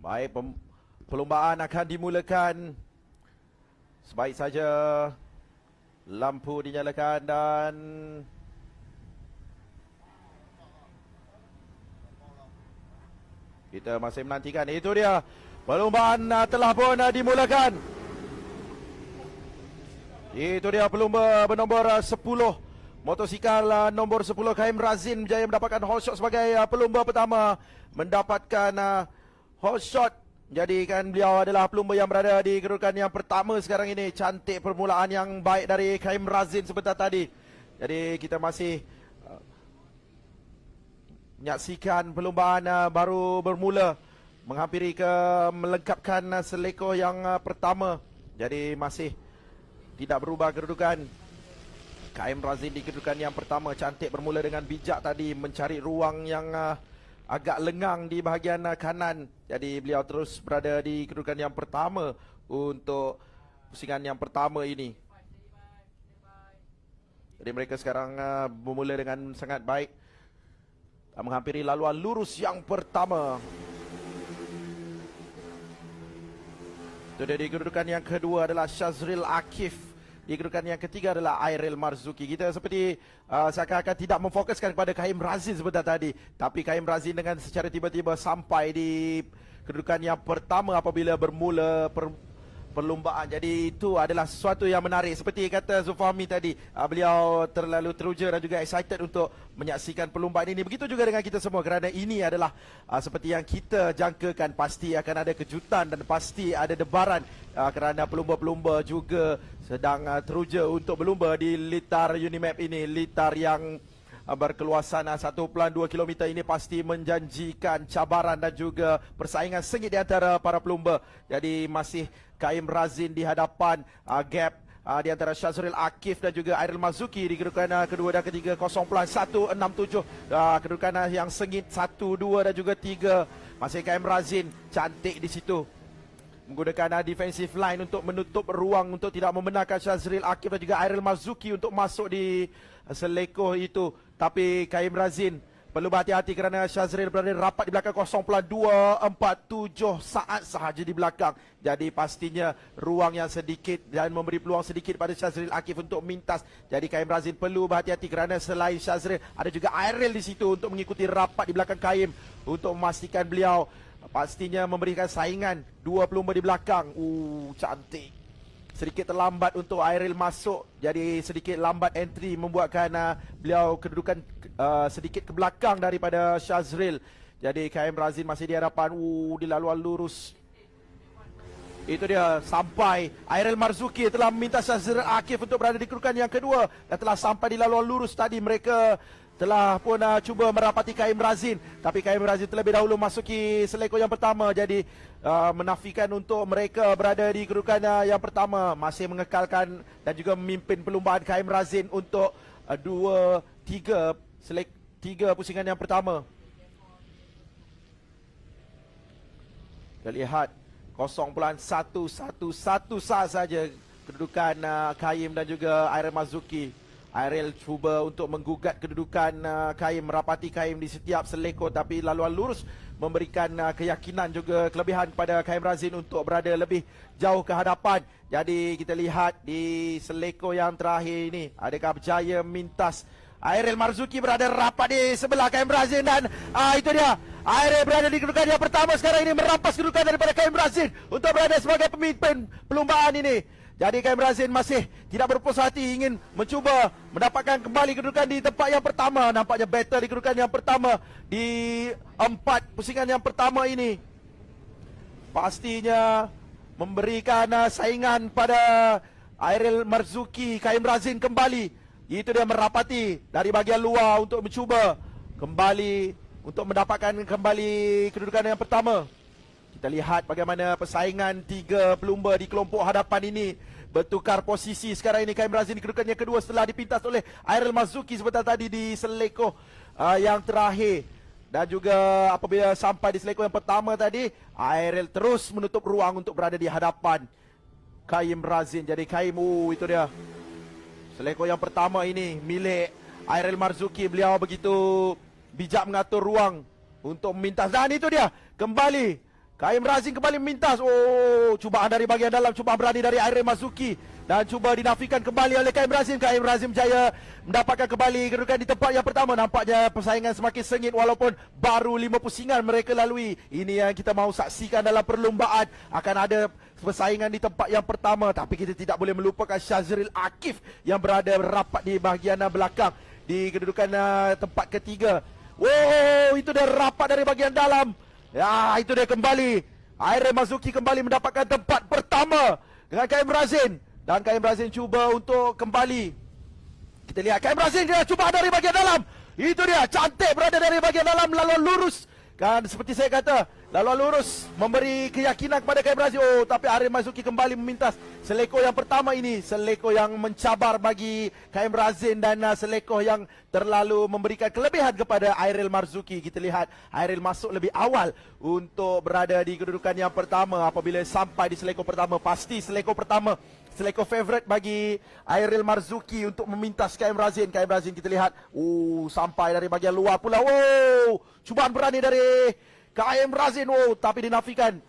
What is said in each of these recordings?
Baik, perlombaan akan dimulakan. Sebaik saja lampu dinyalakan dan kita masih menantikan. Itu dia, perlombaan telah pun dimulakan. Itu dia pelumba bernombor 10 motosikal nombor 10 KM Razin berjaya mendapatkan hot shot sebagai pelumba pertama, mendapatkan hot shot. Jadi kan beliau adalah pelumba yang berada di kedudukan yang pertama sekarang ini. Cantik permulaan yang baik dari KM Razin sebentar tadi. Jadi kita masih menyaksikan perlombaan baru bermula, menghampiri ke melengkapkan seleko yang pertama. Jadi masih tidak berubah kedudukan. KM Razin di kedudukan yang pertama. Cantik bermula dengan bijak tadi, mencari ruang yang agak lengang di bahagian kanan. Jadi beliau terus berada di kedudukan yang pertama untuk pusingan yang pertama ini. Jadi mereka sekarang bermula dengan sangat baik, menghampiri laluan lurus yang pertama. Itu dia. Di kedudukan yang kedua adalah Syazril Akif. Di kedudukan yang ketiga adalah Airil Marzuki. Kita seperti seakan-akan tidak memfokuskan kepada KM Razin sebentar tadi. Tapi KM Razin dengan secara tiba-tiba sampai di kedudukan yang pertama apabila bermula perlombaan. Jadi itu adalah sesuatu yang menarik. Seperti kata Zulfahmi tadi, beliau terlalu teruja dan juga excited untuk menyaksikan perlombaan ini. Begitu juga dengan kita semua, kerana ini adalah seperti yang kita jangkakan, pasti akan ada kejutan dan pasti ada debaran, kerana pelumba-pelumba juga sedang teruja untuk berlumba di litar Unimap ini. Litar yang berkeluasan 1.2 km ini pasti menjanjikan cabaran dan juga persaingan sengit di antara para pelumba. Jadi masih KM Razin di hadapan, gap di antara Syazril Akif dan juga Airil Marzuki di kedudukan kedua dan ketiga, 0.167. Kedudukan yang sengit 1, 2 dan juga 3. Masih KM Razin cantik di situ, menggunakan defensive line untuk menutup ruang untuk tidak membenarkan Syazril Akif dan juga Airil Marzuki untuk masuk di selekoh itu. Tapi KM Razin perlu berhati-hati kerana Syazril berada rapat di belakang, 0.247 saat sahaja di belakang. Jadi pastinya ruang yang sedikit dan memberi peluang sedikit pada Syazril Akif untuk mintas. Jadi KM Razin perlu berhati-hati kerana selain Syazril ada juga Airil di situ untuk mengikuti rapat di belakang KM untuk memastikan beliau pastinya memberikan saingan dua pelumba di belakang. Cantik. Sedikit terlambat untuk Airil masuk, jadi sedikit lambat entry membuatkan beliau kedudukan sedikit ke belakang daripada Syazril. Jadi KM Razin masih di hadapan, di laluan lurus. Itu dia, sampai Airil Marzuki telah meminta Syazril Akif untuk berada di kedudukan yang kedua dan telah sampai di laluan lurus tadi. Mereka telah pun cuba merapati KM Razin, tapi KM Razin terlebih dahulu masuki seleko yang pertama. Jadi menafikan untuk mereka berada di kedudukan yang pertama. Masih mengekalkan dan juga memimpin perlombaan KM Razin untuk 3 pusingan yang pertama. Kita lihat 0.111 sahaja kedudukan KM dan juga Airil Marzuki. Airil cuba untuk menggugat kedudukan KM, merapati KM di setiap seleko, tapi laluan lurus memberikan keyakinan juga kelebihan kepada KM Razin untuk berada lebih jauh ke hadapan. Jadi kita lihat di seleko yang terakhir ini, adakah berjaya mintas. Airil Marzuki berada rapat di sebelah KM Razin dan itu dia, Airil berada di kedudukan yang pertama sekarang ini, merampas kedudukan daripada KM Razin untuk berada sebagai pemimpin perlombaan ini. Jadi KM Razin masih tidak berpuas hati, ingin mencuba mendapatkan kembali kedudukan di tempat yang pertama. Nampaknya battle di kedudukan yang pertama di 4 pusingan yang pertama ini. Pastinya memberikan saingan pada Airil Marzuki. KM Razin kembali, itu dia, merapati dari bahagian luar untuk mencuba kembali untuk mendapatkan kembali kedudukan yang pertama. Kita lihat bagaimana persaingan 3 pelumba di kelompok hadapan ini bertukar posisi. Sekarang ini KM Razin di kedudukan yang kedua setelah dipintas oleh Airil Marzuki sebentar tadi di selekoh yang terakhir. Dan juga apabila sampai di selekoh yang pertama tadi, Airil terus menutup ruang untuk berada di hadapan KM Razin. Jadi KM, itu dia, selekoh yang pertama ini milik Airil Marzuki. Beliau begitu bijak mengatur ruang untuk memintas. Dan itu dia, kembali Kaim Razin kembali memintas. Oh, cubaan dari bahagian dalam, cubaan berani dari Airel Marzuki dan cuba dinafikan kembali oleh Kaim Razin. Kaim Razin berjaya mendapatkan kembali kedudukan di tempat yang pertama. Nampaknya persaingan semakin sengit walaupun baru 5 pusingan mereka lalui. Ini yang kita mahu saksikan dalam perlombaan. Akan ada persaingan di tempat yang pertama, tapi kita tidak boleh melupakan Shazril Akif yang berada rapat di bahagian belakang di kedudukan tempat ketiga. Wow, itu dia rapat dari bahagian dalam. Ya, itu dia kembali. Airel Marzuki kembali mendapatkan tempat pertama dengan Kaim Razin. Dan Kaim Razin cuba untuk kembali. Kita lihat Kaim Razin dia cuba dari bahagian dalam. Itu dia, cantik berada dari bahagian dalam, lalu lurus. Kan seperti saya kata, lalu lurus memberi keyakinan kepada Kaim Razin. Oh, tapi Airel Marzuki kembali memintas. Seleko yang pertama ini, seleko yang mencabar bagi Kaim Razin dan seleko yang terlalu memberikan kelebihan kepada Airel Marzuki. Kita lihat Airel masuk lebih awal untuk berada di kedudukan yang pertama. Apabila sampai di seleko pertama, pasti seleko pertama seleko favorite bagi Airel Marzuki untuk memintas Kaim Razin. Kaim Razin kita lihat, sampai dari bahagian luar pula. Cubaan berani dari Kaim Razin, tapi dinafikan.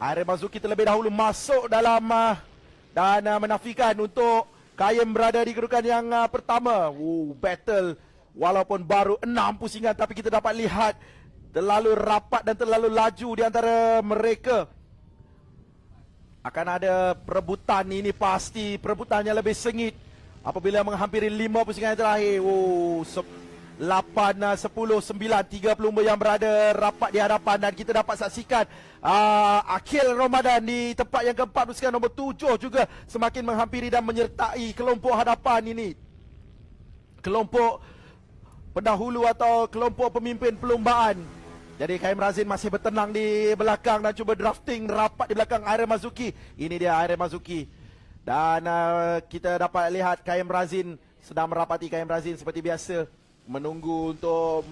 Airel Marzuki terlebih dahulu masuk dalam dan menafikan untuk Kaim berada di kedudukan yang pertama. Battle walaupun baru 6 pusingan, tapi kita dapat lihat terlalu rapat dan terlalu laju di antara mereka. Akan ada perebutan, ini pasti perebutannya lebih sengit apabila menghampiri 5 pusingan yang terakhir. 8, 10, 9, 3 pelumba yang berada rapat di hadapan. Dan kita dapat saksikan Akil Ramadan di tempat yang keempat, pusingan nombor 7 juga semakin menghampiri dan menyertai kelompok hadapan ini. Kelompok pendahulu atau kelompok pemimpin perlombaan. Jadi Kaim Razin masih bertenang di belakang dan cuba drafting rapat di belakang Airel Marzuki. Ini dia Airel Marzuki. Dan kita dapat lihat Kaim Razin sedang merapati. Kaim Razin seperti biasa menunggu untuk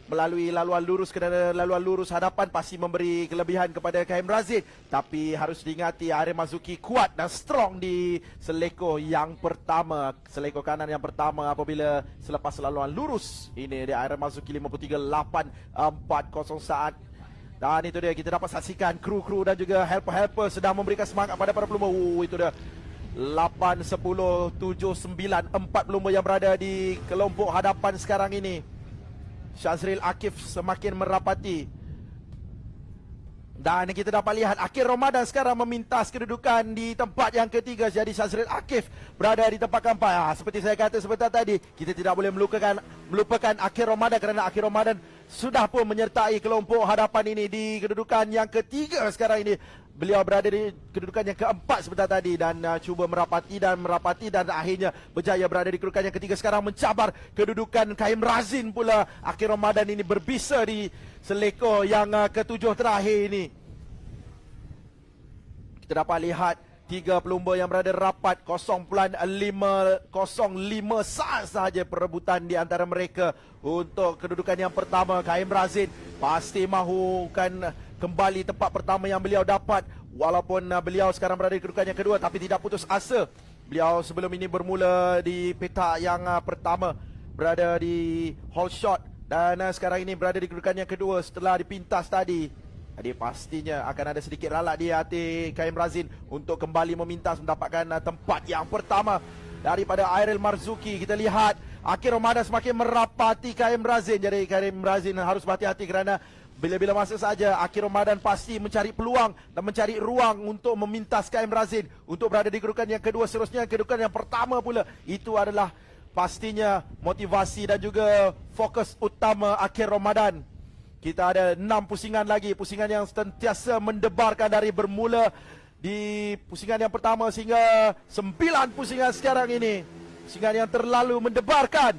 melalui laluan lurus, kerana laluan lurus hadapan pasti memberi kelebihan kepada Kaim Razin. Tapi harus diingati Airel Marzuki kuat dan strong di seleko yang pertama, seleko kanan yang pertama apabila selepas laluan lurus. Ini dia Airel Marzuki 53.840 saat. Dan itu dia, kita dapat saksikan kru-kru dan juga helper-helper sedang memberikan semangat pada para pelumba. Itu dia 8, 10, 7, 9, 4 pelumba yang berada di kelompok hadapan sekarang ini. Shazril Akif semakin merapati. Dan kita dapat lihat Akil Ramadan sekarang memintas kedudukan di tempat yang ketiga. Jadi Shazril Akif berada di tempat keempat. Seperti saya kata sebentar tadi, kita tidak boleh melupakan Akil Ramadan kerana Akil Ramadan sudah pun menyertai kelompok hadapan ini di kedudukan yang ketiga sekarang ini. Beliau berada di kedudukan yang keempat sebentar tadi dan cuba merapati dan akhirnya berjaya berada di kedudukan yang ketiga. Sekarang mencabar kedudukan Kaim Razin pula. Akil Ramadan ini berbisa di seleko yang ketujuh terakhir ini. Kita dapat lihat 3 pelumba yang berada rapat, 0.505 sahaja perebutan di antara mereka untuk kedudukan yang pertama. Kaim Razin pasti mahukan kembali tempat pertama yang beliau dapat. Walaupun beliau sekarang berada di kedudukan yang kedua, tapi tidak putus asa. Beliau sebelum ini bermula di petak yang pertama, berada di hole shot. Dan sekarang ini berada di kedudukan yang kedua setelah dipintas tadi. Jadi pastinya akan ada sedikit ralak di hati Kaim Razin untuk kembali memintas mendapatkan tempat yang pertama daripada Airel Marzuki. Kita lihat Akil Ramadan semakin merapati Kaim Razin. Jadi Kaim Razin harus berhati-hati kerana bila-bila masa saja Akil Ramadan pasti mencari peluang dan mencari ruang untuk memintas Kaim Razin untuk berada di kedudukan yang kedua, seterusnya kedudukan yang pertama pula. Itu adalah pastinya motivasi dan juga fokus utama Akil Ramadan. Kita ada 6 pusingan lagi, pusingan yang sentiasa mendebarkan dari bermula di pusingan yang pertama sehingga 9 pusingan sekarang ini. Pusingan yang terlalu mendebarkan,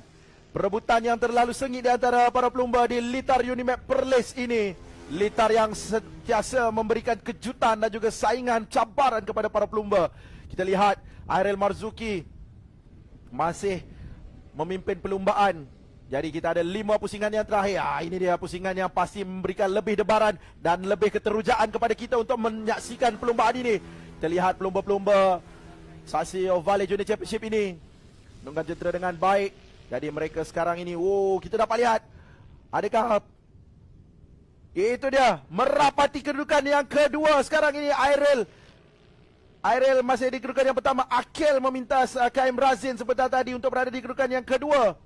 perebutan yang terlalu sengit di antara para pelumba di Litar Unimap Perlis ini. Litar yang sentiasa memberikan kejutan dan juga saingan cabaran kepada para pelumba. Kita lihat Airel Marzuki masih memimpin perlumbaan. Jadi kita ada 5 pusingan yang terakhir. Ini dia pusingan yang pasti memberikan lebih debaran dan lebih keterujaan kepada kita untuk menyaksikan perlumbaan ini. Kita lihat pelumba-pelumba saksi Valley Junior Championship ini dengan jentera dengan baik. Jadi mereka sekarang ini, kita dapat lihat adakah Itu dia, merapati kedudukan yang kedua. Sekarang ini Airel masih di kedudukan yang pertama. Akil memintas KM Razin sebentar tadi untuk berada di kedudukan yang kedua.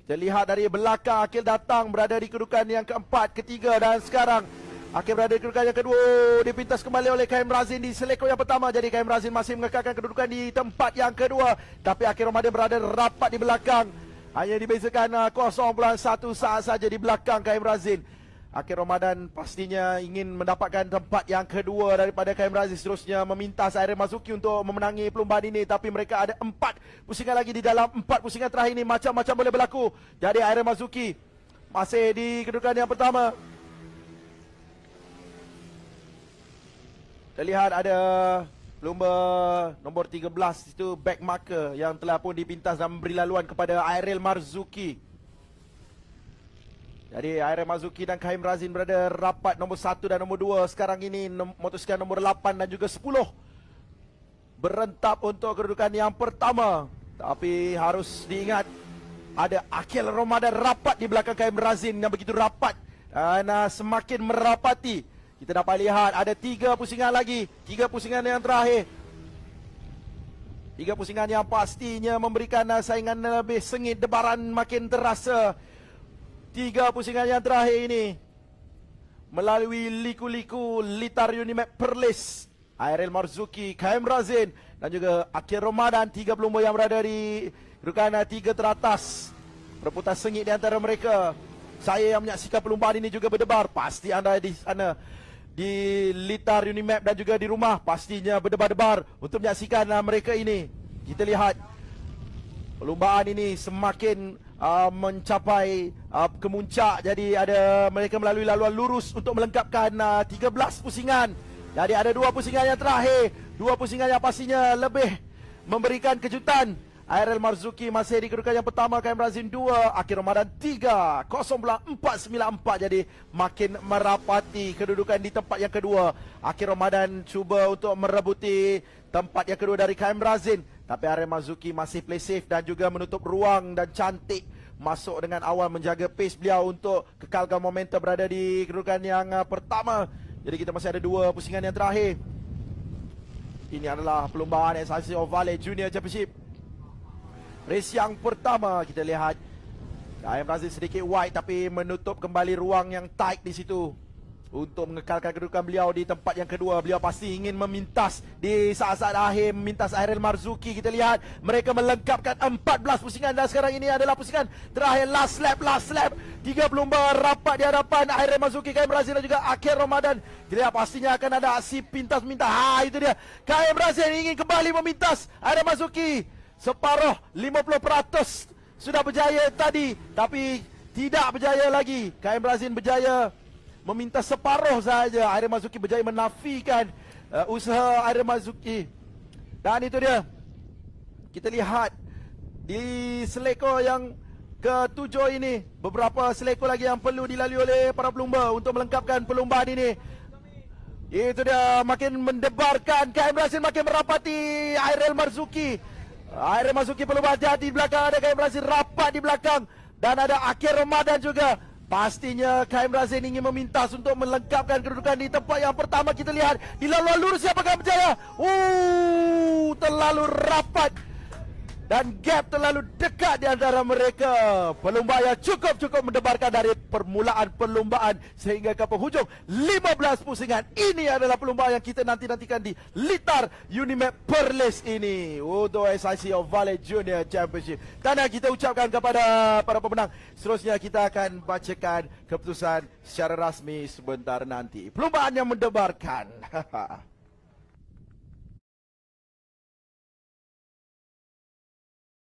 Kita lihat dari belakang, Akil datang berada di kedudukan yang keempat, ketiga, dan sekarang Akil berada di kedudukan yang kedua. Dipintas kembali oleh KM Razin di seleko yang pertama. Jadi KM Razin masih mengekalkan kedudukan di tempat yang kedua. Tapi Akil Ramadan berada rapat di belakang. Hanya dibezakan 0.1 saat saja di belakang KM Razin. Akil Ramadan pastinya ingin mendapatkan tempat yang kedua daripada KM Razin. Seterusnya memintas Airel Marzuki untuk memenangi perlumbaan ini. Tapi mereka ada 4 pusingan lagi di dalam 4 pusingan terakhir ini. Macam-macam boleh berlaku. Jadi Airel Marzuki masih di kedudukan yang pertama. Kita lihat ada pelumba nombor 13 itu back marker yang telah pun dipintas dan memberi laluan kepada Airel Marzuki. Jadi Airel Marzuki dan KM Razin berada rapat nombor 1 dan nombor 2. Sekarang ini motosikal nombor 8 dan juga 10 berentap untuk kedudukan yang pertama. Tapi harus diingat ada Akil Ramadan rapat di belakang KM Razin yang begitu rapat dan semakin merapati. Kita dapat lihat ada 3 pusingan lagi. 3 pusingan yang terakhir. 3 pusingan yang pastinya memberikan saingan lebih sengit. Debaran makin terasa. 3 pusingan yang terakhir ini melalui liku-liku Litar Unimap Perlis, Airel Marzuki, KM Razin dan juga Akil Ramadan. 3 pelumba yang berada di kedudukan 3 teratas. Perebutan sengit di antara mereka. Saya yang menyaksikan perlumbaan ini juga berdebar. Pasti anda di sana di Litar Unimap dan juga di rumah pastinya berdebar-debar untuk menyaksikan mereka ini. Kita lihat perlumbaan ini semakin mencapai kemuncak. Jadi ada mereka melalui laluan lurus untuk melengkapkan 13 pusingan. Jadi ada 2 pusingan yang terakhir. 2 pusingan yang pastinya lebih memberikan kejutan. Airel Marzuki masih di kedudukan yang pertama, KM Razin 2, Akil Ramadan 3, 0.494. Jadi makin merapati kedudukan di tempat yang kedua. Akil Ramadan cuba untuk merebuti tempat yang kedua dari KM Razin. Tapi Airel Marzuki masih play safe dan juga menutup ruang dan cantik masuk dengan awal menjaga pace beliau untuk kekalkan momentum berada di kedudukan yang pertama. Jadi kita masih ada 2 pusingan yang terakhir. Ini adalah perlumbaan SRC Ovalle Junior Championship. Race yang pertama kita lihat KM Razin sedikit wide tapi menutup kembali ruang yang tight di situ untuk mengekalkan kedudukan beliau di tempat yang kedua. Beliau pasti ingin memintas di saat-saat akhir, memintas Airel Marzuki. Kita lihat mereka melengkapkan 14 pusingan dan sekarang ini adalah pusingan terakhir, last lap. 3 pelumba rapat di hadapan Airel Marzuki, KM Razin dan juga Akil Ramadan. Kita lihat pastinya akan ada aksi pintas-mintas. Itu dia, KM Razin ingin kembali memintas Airel Marzuki. Separuh 50% sudah berjaya tadi, tapi tidak berjaya lagi. KM Razin berjaya meminta separuh saja. Airel Marzuki berjaya menafikan usaha Airel Marzuki. Dan itu dia, kita lihat di seleko yang ke-7 ini, beberapa seleko lagi yang perlu dilalui oleh para pelumba untuk melengkapkan perlumbaan ini. Itu dia, makin mendebarkan. KM Razin makin merapati Airel Marzuki. Airel Marzuki perlu hati-hati di belakang. Ada KM Razin rapat di belakang. Dan ada Akil Ramadan juga. Pastinya KM Razin ingin memintas untuk melengkapkan kedudukan di tempat yang pertama. Kita lihat di laluan lurus siapa akan berjaya. Terlalu rapat dan gap terlalu dekat di antara mereka. Perlumbaan yang cukup mendebarkan dari permulaan perlumbaan sehingga ke penghujung 15 pusingan. Ini adalah perlumbaan yang kita nantikan di Litar Unimap Perlis ini untuk SIC Ovalle Junior Championship. Dan kita ucapkan kepada para pemenang. Seterusnya kita akan bacakan keputusan secara rasmi sebentar nanti. Perlumbaan yang mendebarkan.